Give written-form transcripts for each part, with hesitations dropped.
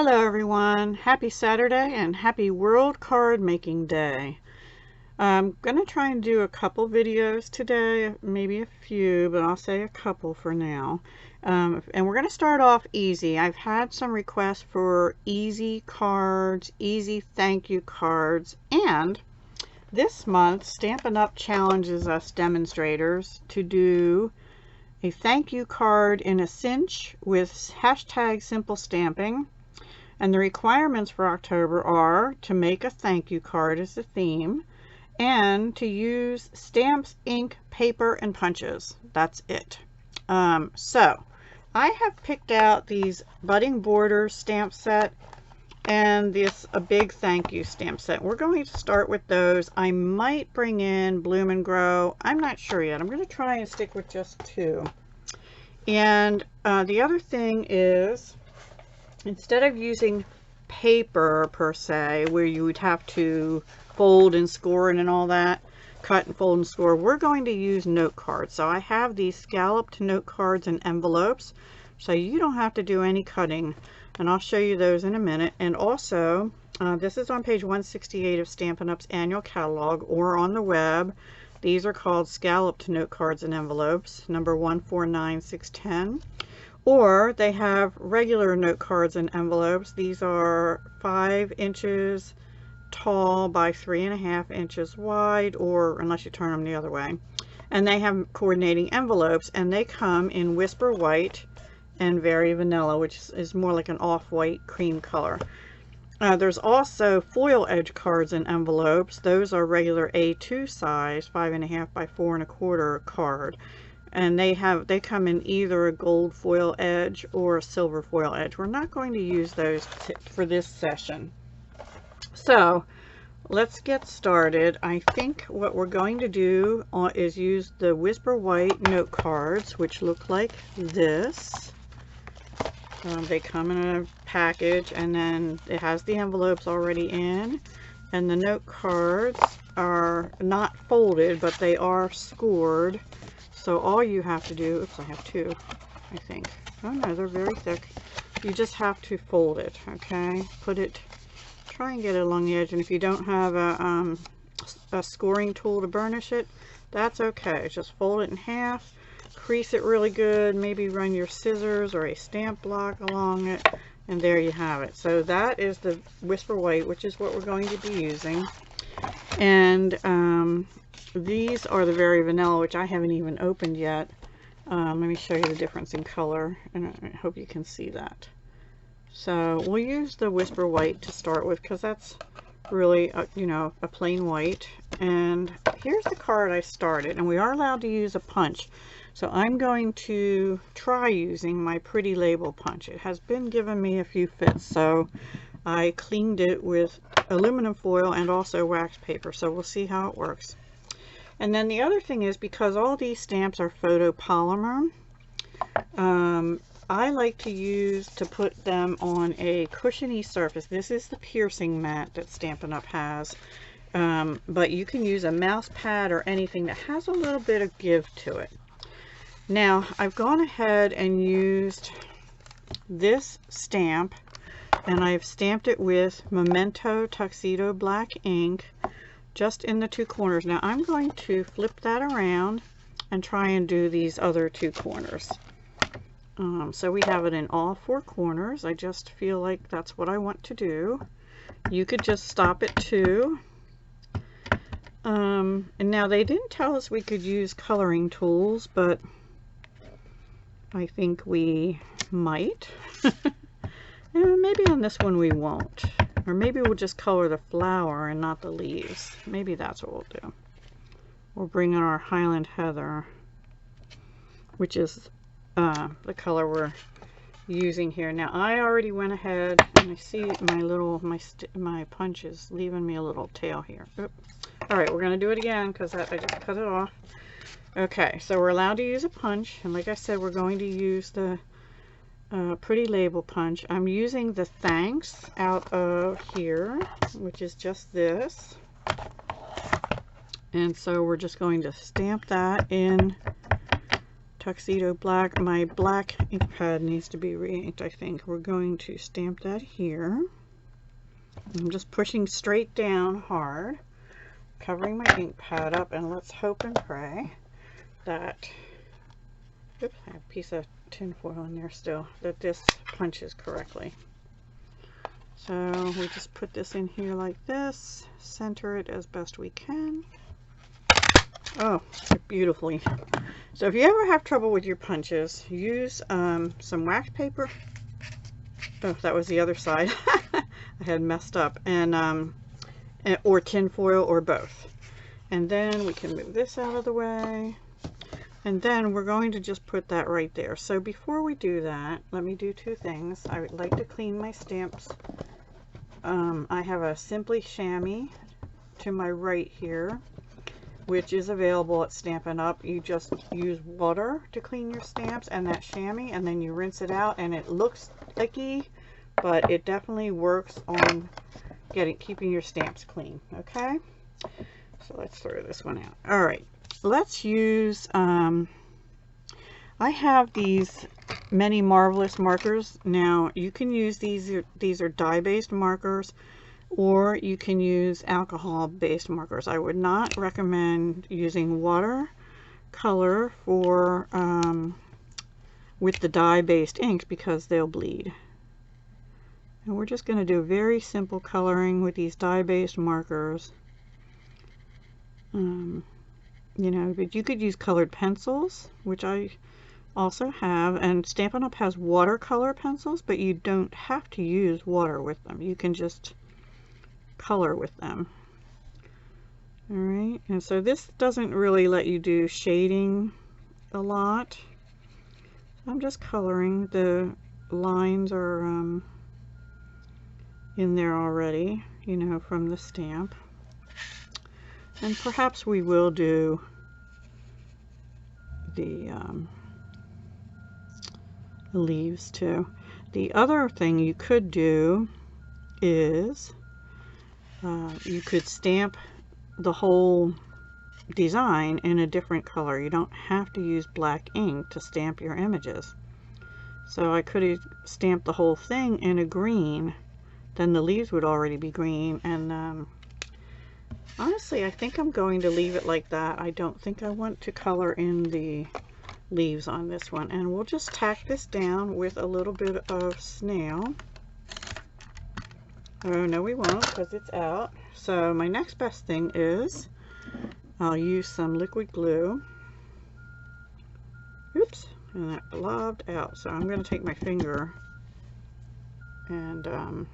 Hello everyone, happy Saturday and happy World Card Making Day. I'm going to try and do a couple videos today, maybe a few, but I'll say a couple for now. And we're going to start off easy. I've had some requests for easy cards, easy thank you cards, and this month Stampin' Up! Challenges us demonstrators to do a thank you card in a cinch with hashtag simple stamping. And the requirements for October are to make a thank you card as a theme and to use stamps, ink, paper, and punches. That's it. So I have picked out these Budding Borders stamp set and a big thank you stamp set. We're going to start with those. I might bring in Bloom and Grow. I'm not sure yet. I'm going to try and stick with just two. And the other thing is, instead of using paper per se, where you would have to fold and score and all that, cut and fold and score, we're going to use note cards. So I have these scalloped note cards and envelopes, so you don't have to do any cutting, and I'll show you those in a minute. And also, this is on page 168 of Stampin' Up's annual catalog or on the web. These are called scalloped note cards and envelopes, number 149610. Or they have regular note cards and envelopes. These are 5 inches tall by 3.5 inches wide, or unless you turn them the other way. And they have coordinating envelopes, and they come in Whisper White and Very Vanilla, which is more like an off-white cream color. There's also foil edge cards and envelopes. Those are regular A2 size, 5.5 by 4.25 card. And they come in either a gold foil edge or a silver foil edge. We're not going to use those for this session. So let's get started. I think what we're going to do is use the Whisper White note cards, which look like this. They come in a package, and then it has the envelopes already in. And the note cards are not folded, but they are scored. So all you have to do, oops, I have two, I think. Oh no, they're very thick. You just have to fold it, okay? Try and get it along the edge. And if you don't have a scoring tool to burnish it, that's okay. Just fold it in half, crease it really good, maybe run your scissors or a stamp block along it, and there you have it. So that is the Whisper White, which is what we're going to be using. And these are the Very Vanilla, which I haven't even opened yet. Let me show you the difference in color, and I hope you can see that. So we'll use the Whisper White to start with, because that's really a plain white. And here's the card I started, and we are allowed to use a punch. So I'm going to try using my Pretty Label punch. It has been giving me a few fits, so I cleaned it with aluminum foil and also wax paper. So we'll see how it works. And then the other thing is, because all these stamps are photopolymer, I like to put them on a cushiony surface. This is the piercing mat that Stampin' Up! Has. But you can use a mouse pad or anything that has a little bit of give to it. Now, I've gone ahead and used this stamp, and I've stamped it with Memento Tuxedo black ink, just in the two corners. Now I'm going to flip that around and try and do these other two corners. So we have it in all four corners. I just feel like that's what I want to do. You could just stop at 2. And now they didn't tell us we could use coloring tools, but I think we might. And maybe on this one we won't. Or maybe we'll just color the flower and not the leaves. Maybe that's what we'll do. We'll bring in our Highland Heather, which is the color we're using here. Now I already went ahead, and I see my punch is leaving me a little tail here. Oop. All right, we're going to do it again because I just cut it off. Okay, so we're allowed to use a punch, and like I said, we're going to use the Pretty Label punch. I'm using the Thanks out of here, which is just this. And so we're just going to stamp that in Tuxedo Black. My black ink pad needs to be re-inked, I think. We're going to stamp that here. I'm just pushing straight down hard, covering my ink pad up, and let's hope and pray that, oops, I have a piece of tin foil in there still, that this punches correctly. So we just put this in here like this, center it as best we can. Oh, beautifully. So if you ever have trouble with your punches, use some wax paper. Oh, that was the other side. I had messed up. And or tin foil, or both. And then we can move this out of the way. And then we're going to just put that right there. So before we do that, let me do two things. I would like to clean my stamps. I have a Simply Chamois to my right here, which is available at Stampin' Up. You just use water to clean your stamps and that chamois, and then you rinse it out, and it looks icky, but it definitely works on keeping your stamps clean. Okay, so let's throw this one out. All right, let's use I have these Many Marvelous markers. Now you can use these are dye-based markers, or you can use alcohol-based markers. I would not recommend using watercolor for with the dye-based inks, because they'll bleed. And we're just going to do very simple coloring with these dye-based markers. You know, but you could use colored pencils, which I also have, and Stampin' Up has watercolor pencils, but you don't have to use water with them. You can just color with them. All right, and so this doesn't really let you do shading a lot. I'm just coloring. The lines are in there already, you know, from the stamp. And perhaps we will do the leaves too. The other thing you could do is you could stamp the whole design in a different color. You don't have to use black ink to stamp your images. So I could have stamped the whole thing in a green, then the leaves would already be green, and honestly I think I'm going to leave it like that. I don't think I want to color in the leaves on this one, and we'll just tack this down with a little bit of snail. Oh no, we won't, because it's out. So my next best thing is I'll use some liquid glue. Oops, and that blobbed out. So I'm going to take my finger, and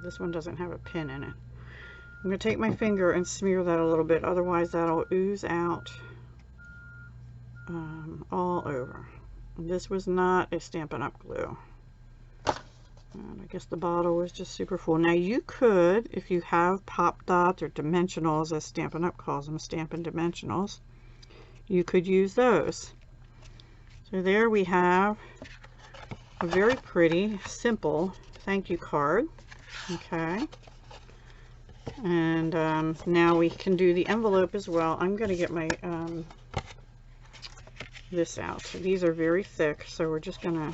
this one doesn't have a pin in it. I'm going to take my finger and smear that a little bit, otherwise that'll ooze out all over. This was not a Stampin' Up glue. And I guess the bottle was just super full. Now you could, if you have pop dots or dimensionals, as Stampin' Up calls them, Stampin' Dimensionals, you could use those. So there we have a very pretty, simple thank you card. Okay. And now we can do the envelope as well. I'm going to get my this out. These are very thick, so we're just going to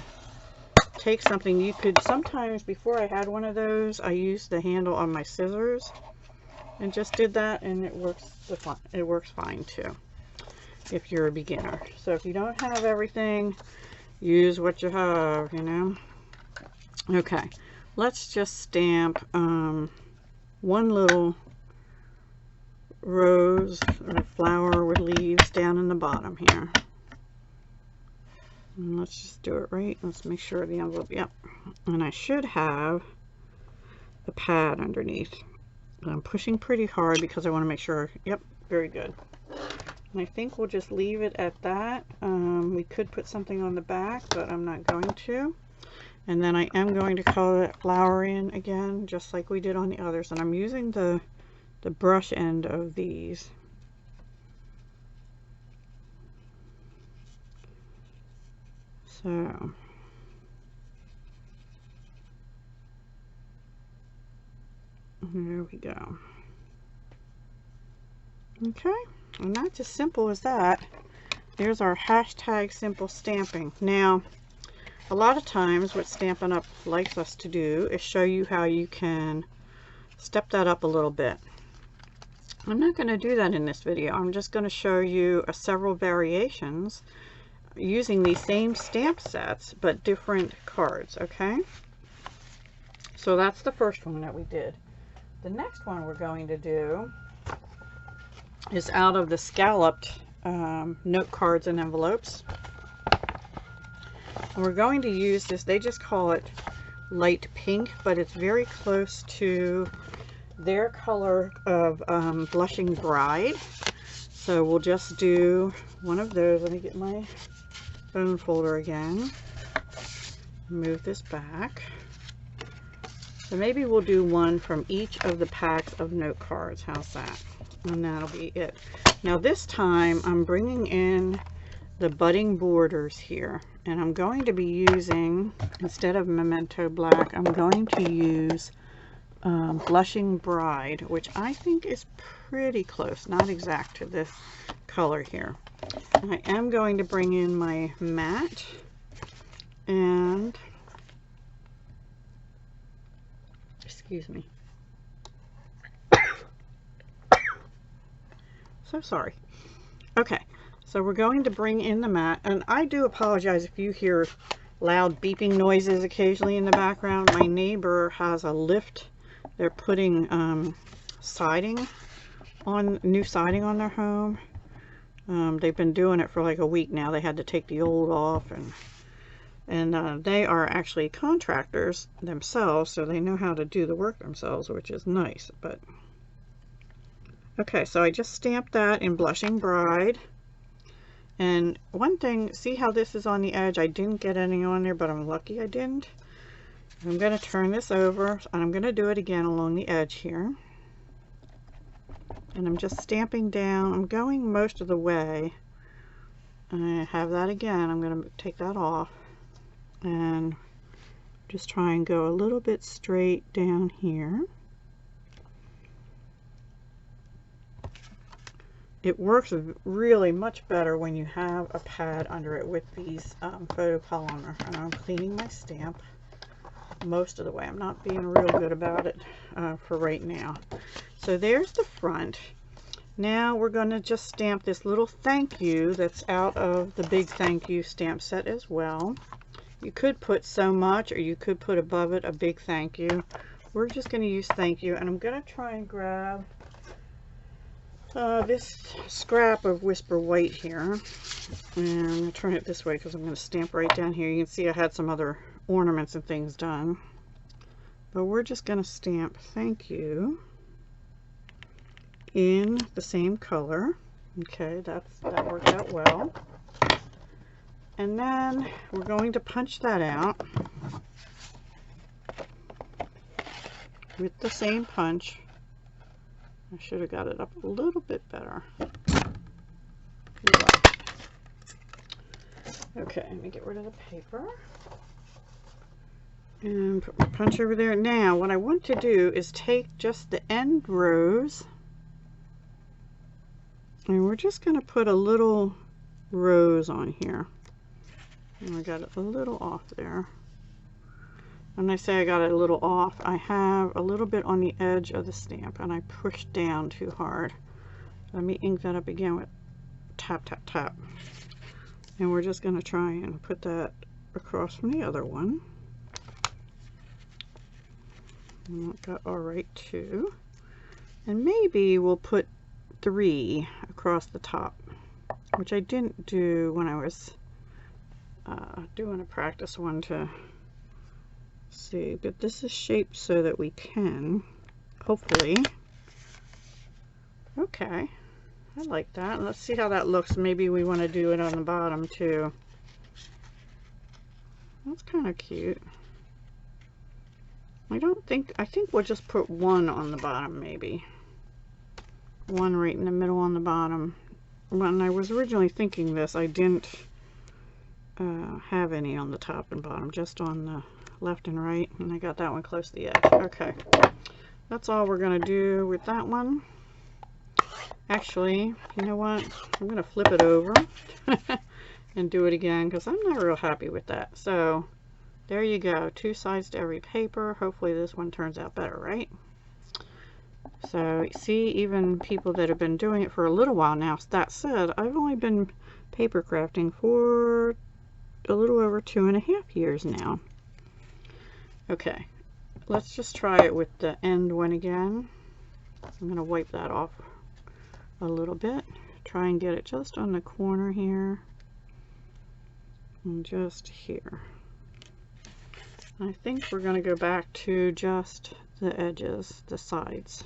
take something. You could sometimes, before I had one of those, I used the handle on my scissors and just did that, and it works fine too if you're a beginner. So if you don't have everything, use what you have, you know. Okay, let's just stamp one little rose or flower with leaves down in the bottom here. And let's just do it right. Let's make sure the envelope, yep. And I should have a pad underneath. I'm pushing pretty hard because I want to make sure, yep, very good. And I think we'll just leave it at that. We could put something on the back, but I'm not going to. And then I am going to color that flower in again, just like we did on the others. And I'm using the brush end of these. So there we go. Okay, and that's as simple as that. There's our hashtag simple stamping. Now, a lot of times what Stampin' Up likes us to do is show you how you can step that up a little bit. I'm not going to do that in this video. I'm just going to show you several variations using these same stamp sets but different cards, okay? So that's the first one that we did. The next one we're going to do is out of the scalloped note cards and envelopes. And we're going to use this, they just call it light pink, but it's very close to their color of Blushing Bride. So we'll just do one of those. Let me get my bone folder again. Move this back. So maybe we'll do one from each of the packs of note cards. How's that? And that'll be it. Now this time I'm bringing in the budding borders here, and I'm going to be using, instead of Memento Black, I'm going to use Blushing Bride, which I think is pretty close, not exact to this color here. I am going to bring in my matte, and excuse me, so sorry. Okay, so we're going to bring in the matte, and I do apologize if you hear loud beeping noises occasionally in the background. My neighbor has a lift. They're putting siding on, new siding on their home. They've been doing it for like a week now. They had to take the old off, and they are actually contractors themselves, so they know how to do the work themselves, which is nice. But okay, so I just stamped that in Blushing Bride. And one thing, see how this is on the edge? I didn't get any on there, but I'm lucky I didn't. I'm going to turn this over, and I'm going to do it again along the edge here. And I'm just stamping down. I'm going most of the way. And I have that again. I'm going to take that off and just try and go a little bit straight down here. It works really much better when you have a pad under it with these photo polymer. And I'm cleaning my stamp most of the way. I'm not being real good about it for right now. So there's the front. Now we're going to just stamp this little thank you that's out of the big thank you stamp set as well. You could put so much, or you could put above it a big thank you. We're just going to use thank you, and I'm going to try and grab this scrap of Whisper White here, and I'm going to turn it this way because I'm going to stamp right down here. You can see I had some other ornaments and things done, but we're just going to stamp thank you in the same color. Okay, that worked out well. And then we're going to punch that out with the same punch. I should have got it up a little bit better. Okay, let me get rid of the paper and put my punch over there. Now what I want to do is take just the end rows, and we're just going to put a little rose on here. And I got it a little off there. When I say I got it a little off, I have a little bit on the edge of the stamp and I pushed down too hard. Let me ink that up again with tap, tap, tap. And we're just going to try and put that across from the other one. And that got all right too. And maybe we'll put 3 across the top, which I didn't do when I was doing a practice one to see, but this is shaped so that we can, hopefully. Okay, I like that. Let's see how that looks. Maybe we want to do it on the bottom too. That's kind of cute. I think we'll just put 1 on the bottom, maybe. 1 right in the middle on the bottom. When I was originally thinking this, I didn't have any on the top and bottom, just on the left and right, and I got that one close to the edge. Okay, that's all we're going to do with that one. Actually, you know what? I'm going to flip it over and do it again because I'm not real happy with that. So there you go. 2 sides to every paper. Hopefully this one turns out better, right? So see, even people that have been doing it for a little while now. That said, I've only been paper crafting for a little over 2.5 years now. Okay, let's just try it with the end one again. I'm going to wipe that off a little bit. Try and get it just on the corner here and just here. I think we're going to go back to just the edges, the sides.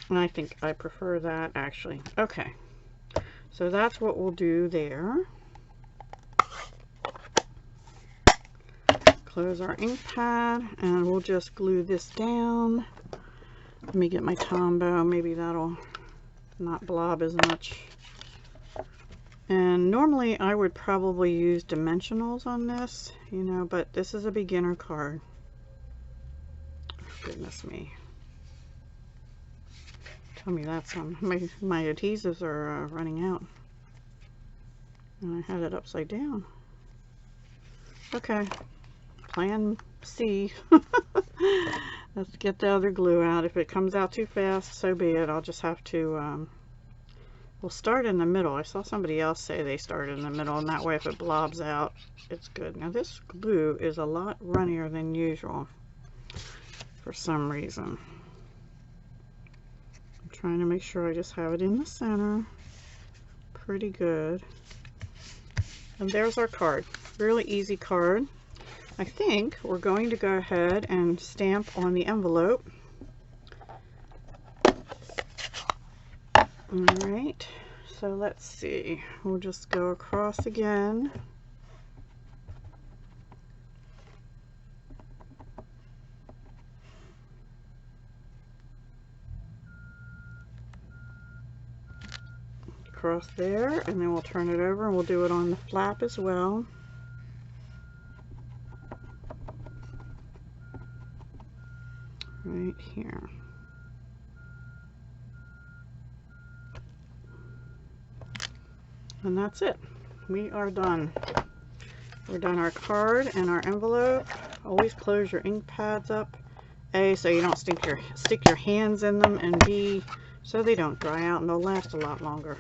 And I think I prefer that actually. Okay, so that's what we'll do there. Close our ink pad and we'll just glue this down. Let me get my Tombow, maybe that'll not blob as much. And normally I would probably use dimensionals on this, you know, but this is a beginner card. Goodness me. Tell me that's on. My adhesives are running out. And I had it upside down. Okay. Plan C. Let's get the other glue out. If it comes out too fast, so be it. I'll just have to, we'll start in the middle. I saw somebody else say they started in the middle, and that way if it blobs out, it's good. Now this glue is a lot runnier than usual for some reason. I'm trying to make sure I just have it in the center. Pretty good. And there's our card. Really easy card. I think we're going to go ahead and stamp on the envelope. Alright, so let's see. We'll just go across again. Across there, and then we'll turn it over and we'll do it on the flap as well. Right here. And that's it. We are done. We're done our card and our envelope. Always close your ink pads up. A, so you don't stick your hands in them, and B, so they don't dry out and they'll last a lot longer.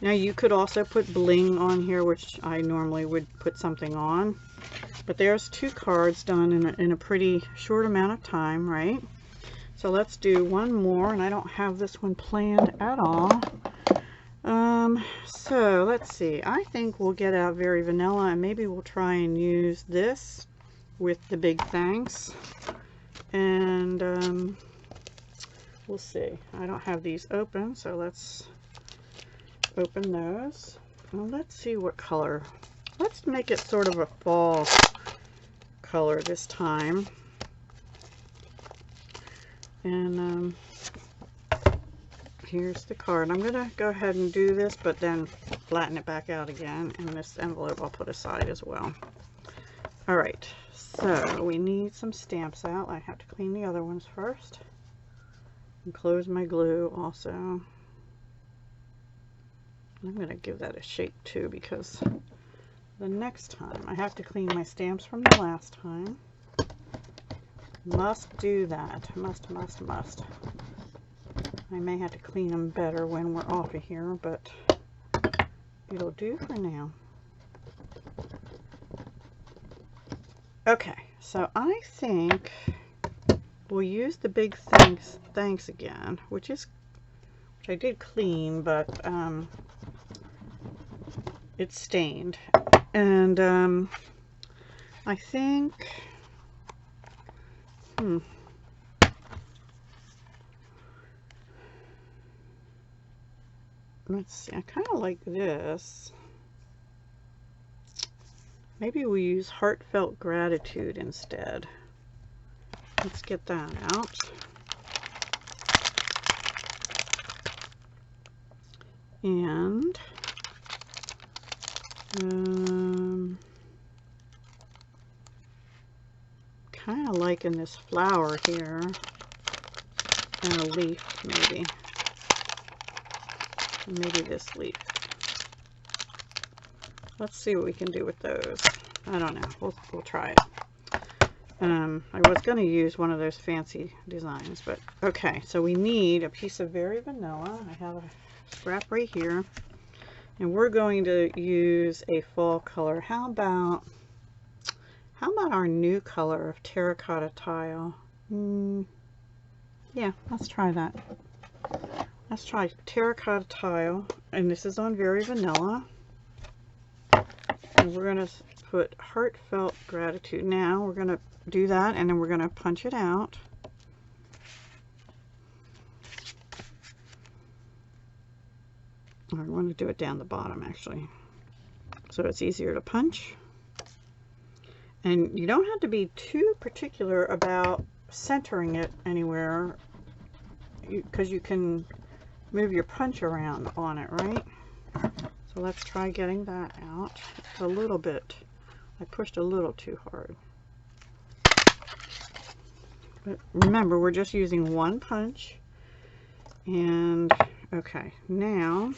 Now you could also put bling on here, which I normally would put something on. But there's 2 cards done in a pretty short amount of time, right? So let's do one more, and I don't have this one planned at all. So let's see. I think we'll get out Very Vanilla, and maybe we'll try and use this with the big thanks. And we'll see. I don't have these open, so let's open those. Well, let's see what color. Let's make it sort of a fall color this time. And here's the card. I'm going to go ahead and do this, but then flatten it back out again. And this envelope I'll put aside as well. Alright, so we need some stamps out. I have to clean the other ones first. And close my glue also. I'm going to give that a shake too, because the next time I have to clean my stamps from the last time. Must do that. Must. I may have to clean them better when we're off of here, but it'll do for now. Okay, so I think we'll use the big thanks again, which I did clean, but it's stained. And I think let's see, I kind of like this. Maybe we use Heartfelt Gratitude instead. Let's get that out. And kind of like taking this flower here and a leaf, maybe. Maybe this leaf. Let's see what we can do with those. I don't know. We'll try it. I was going to use one of those fancy designs, but okay. So we need a piece of Very Vanilla. I have a scrap right here, and we're going to use a fall color. How about our new color of terracotta tile? Yeah, let's try that. Let's try terracotta tile, and this is on Very Vanilla. And we're going to put Heartfelt Gratitude. Now we're going to do that, and then we're going to punch it out. I want to do it down the bottom, actually, so it's easier to punch. And you don't have to be too particular about centering it anywhere, because you can move your punch around on it, right? So let's try getting that out. It's a little bit, I pushed a little too hard. But remember, we're just using one punch. And okay, now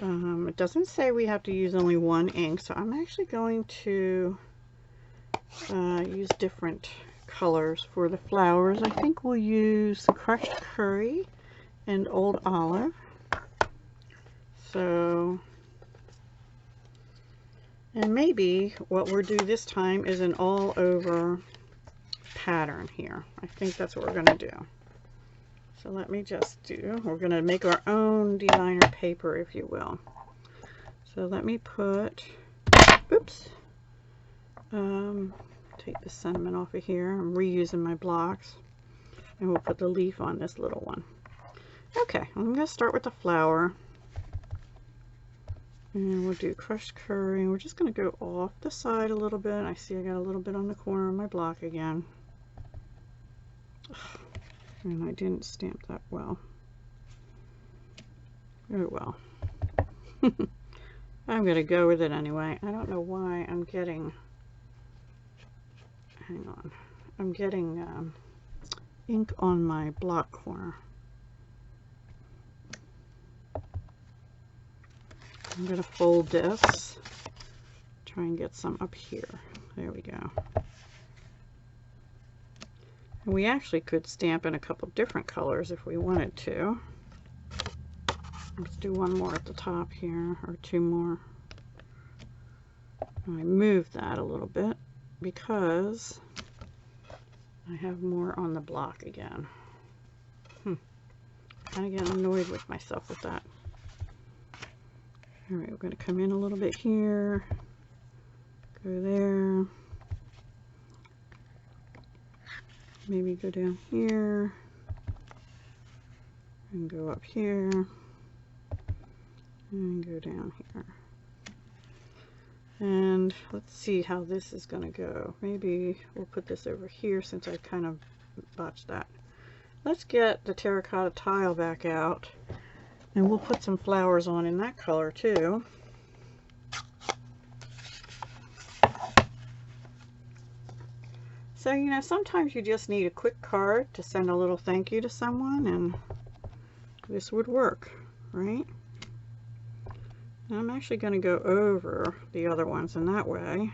it doesn't say we have to use only one ink, so I'm actually going to use different colors for the flowers. I think we'll use Crushed Curry and Old Olive. So, and maybe what we'll do this time is an all over pattern here. I think that's what we're going to do. So let me just we're going to make our own designer paper, if you will. So let me put, oops, take the sentiment off of here. I'm reusing my blocks, and we'll put the leaf on this little one. Okay, I'm going to start with the flower. And we'll do Crushed Curry. We're just going to go off the side a little bit. I see I got a little bit on the corner of my block again. And I didn't stamp that well. Oh well. I'm going to go with it anyway. I don't know why I'm getting, hang on, I'm getting ink on my block corner. I'm going to fold this, try and get some up here. There we go. And we actually could stamp in a couple different colors if we wanted to. Let's do one more at the top here, or two more. And I moved that a little bit because I have more on the block again. Kind of getting annoyed with myself with that. All right, we're going to come in a little bit here, go there, maybe go down here, and go up here, and go down here. And let's see how this is going to go. Maybe we'll put this over here since I kind of botched that. Let's get the terracotta tile back out. And we'll put some flowers on in that color too. So, you know, sometimes you just need a quick card to send a little thank you to someone, and this would work, right? And I'm actually going to go over the other ones in that way.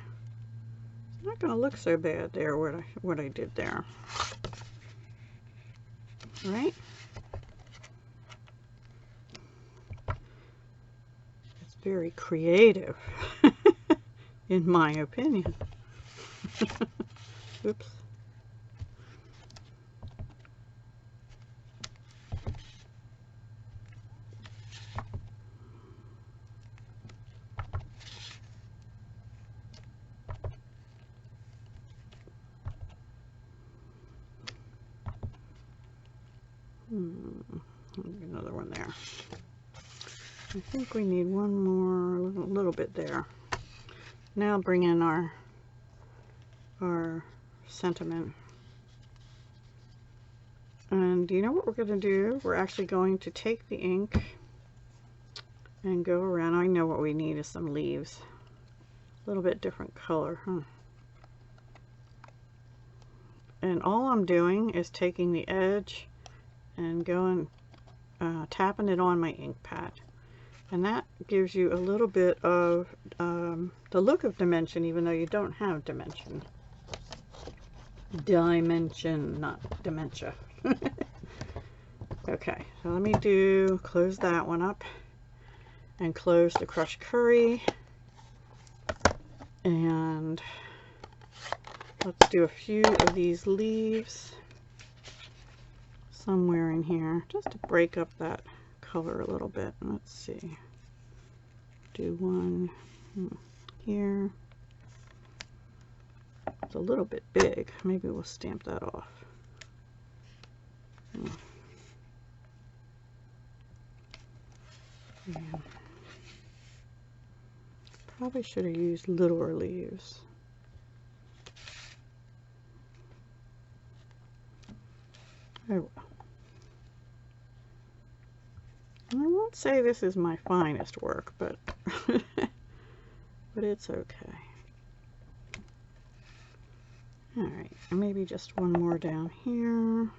It's not going to look so bad there, what I did there. Right? Very creative, in my opinion. Oops. Another one there. I think we need one more, a little bit there. Now bring in our sentiment. And you know what we're going to do? We're actually going to take the ink and go around. I know what we need is some leaves. A little bit different color, huh? And all I'm doing is taking the edge and going, tapping it on my ink pad. And that gives you a little bit of the look of dimension, even though you don't have dimension. Dimension, not dementia. Okay, so let me close that one up and close the crushed curry. And let's do a few of these leaves somewhere in here, just to break up that color a little bit. Let's see. Do one here. It's a little bit big. Maybe we'll stamp that off. Yeah. Probably should have used littler leaves. Oh well. I won't say this is my finest work, but but it's okay. Alright, maybe just one more down here.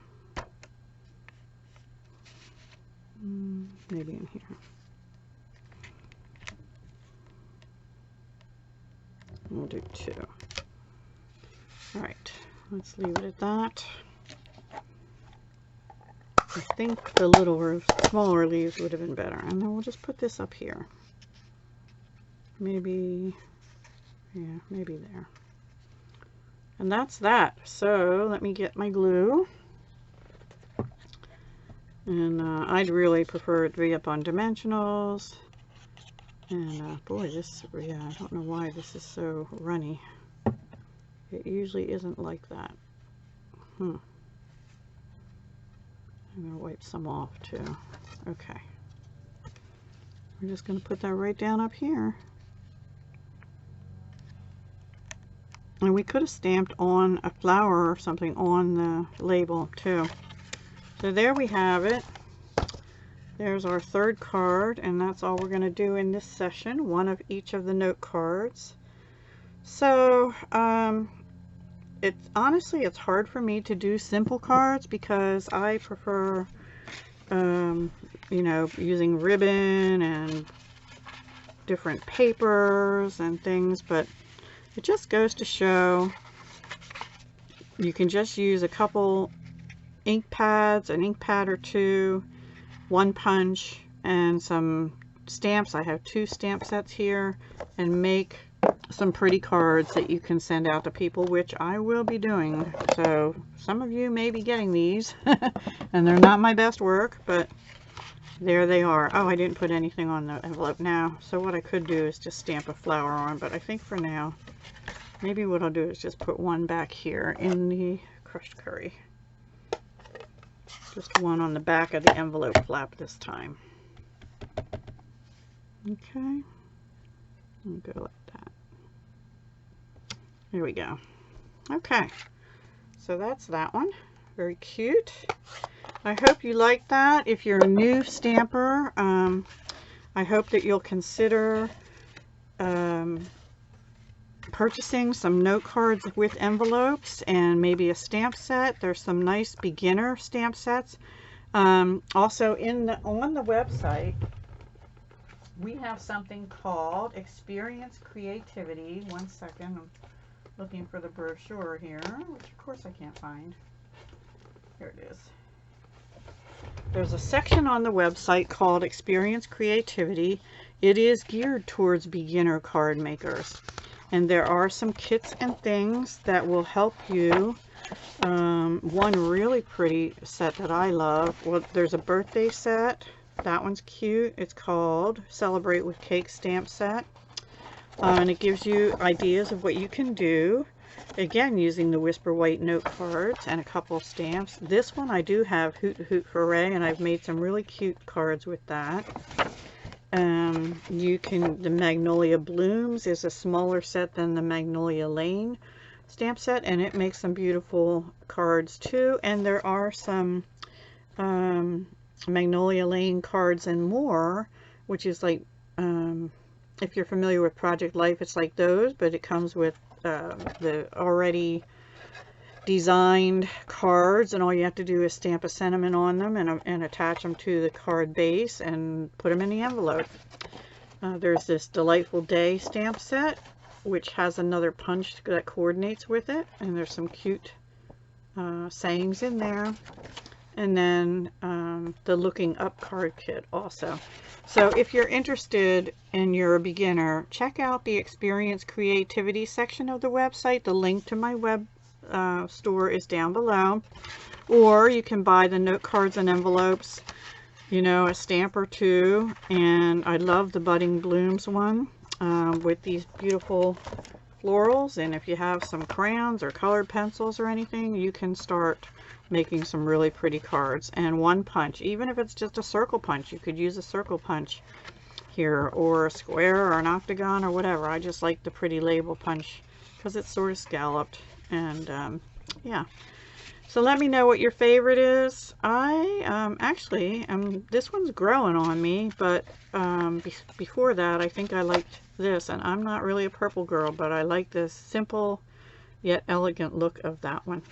Maybe in here. We'll do two. Alright, let's leave it at that. I think the littler, smaller leaves would have been better. And then we'll just put this up here. Maybe, yeah, maybe there. And that's that. So let me get my glue. And I'd really prefer it to be up on dimensionals. And boy, this, yeah, I don't know why this is so runny. It usually isn't like that. I'm going to wipe some off too. Okay. We're just going to put that right down up here. And we could have stamped on a flower or something on the label too. So there we have it. There's our third card, and that's all we're going to do in this session. One of each of the note cards. So, honestly, it's hard for me to do simple cards because I prefer, you know, using ribbon and different papers and things, but it just goes to show you can just use a couple ink pads, an ink pad or two, one punch, and some stamps. I have 2 stamp sets here, and make some pretty cards that you can send out to people, which I will be doing. So some of you may be getting these and they're not my best work, but there they are. Oh, I didn't put anything on the envelope now, so what I could do is just stamp a flower on, but I think for now maybe what I'll do is just put one back here in the crushed curry. Just one on the back of the envelope flap this time. Okay, and go like that. There we go. Okay, so that's that one. Very cute. I hope you like that. If you're a new stamper, I hope that you'll consider purchasing some note cards with envelopes and maybe a stamp set. There's some nice beginner stamp sets. Also on the website, we have something called Experience Creativity. One second, I'm looking for the brochure here, which of course I can't find. Here it is. There's a section on the website called Experience Creativity. It is geared towards beginner card makers. And there are some kits and things that will help you. One really pretty set that I love. Well, there's a birthday set. That one's cute. It's called Celebrate with Cake Stamp Set. And it gives you ideas of what you can do. Again, using the Whisper White note cards and a couple of stamps. This one I do have Hoot Hoot Hooray, and I've made some really cute cards with that. The Magnolia Blooms is a smaller set than the Magnolia Lane stamp set, and it makes some beautiful cards too. And there are some Magnolia Lane cards and more, which is like, if you're familiar with Project Life, it's like those, but it comes with the already designed cards, and all you have to do is stamp a sentiment on them and attach them to the card base and put them in the envelope. There's this Delightful Day stamp set, which has another punch that coordinates with it, and there's some cute sayings in there. And then the Looking Up card kit also. So if you're interested and you're a beginner, check out the Experience Creativity section of the website. The link to my web store is down below. Or you can buy the note cards and envelopes, you know, a stamp or two. And I love the Budding Blooms one with these beautiful florals. And if you have some crayons or colored pencils or anything, you can start making some really pretty cards. And one punch, even if it's just a circle punch, you could use a circle punch here, or a square or an octagon or whatever. I just like the pretty label punch because it's sort of scalloped. And yeah, so let me know what your favorite is. I actually this one's growing on me, but before that I think I liked this, and I'm not really a purple girl, but I like this simple yet elegant look of that one.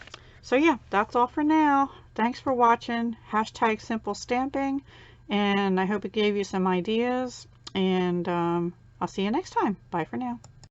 So yeah, that's all for now. Thanks for watching. Hashtag simple stamping, and I hope it gave you some ideas, and I'll see you next time. Bye for now.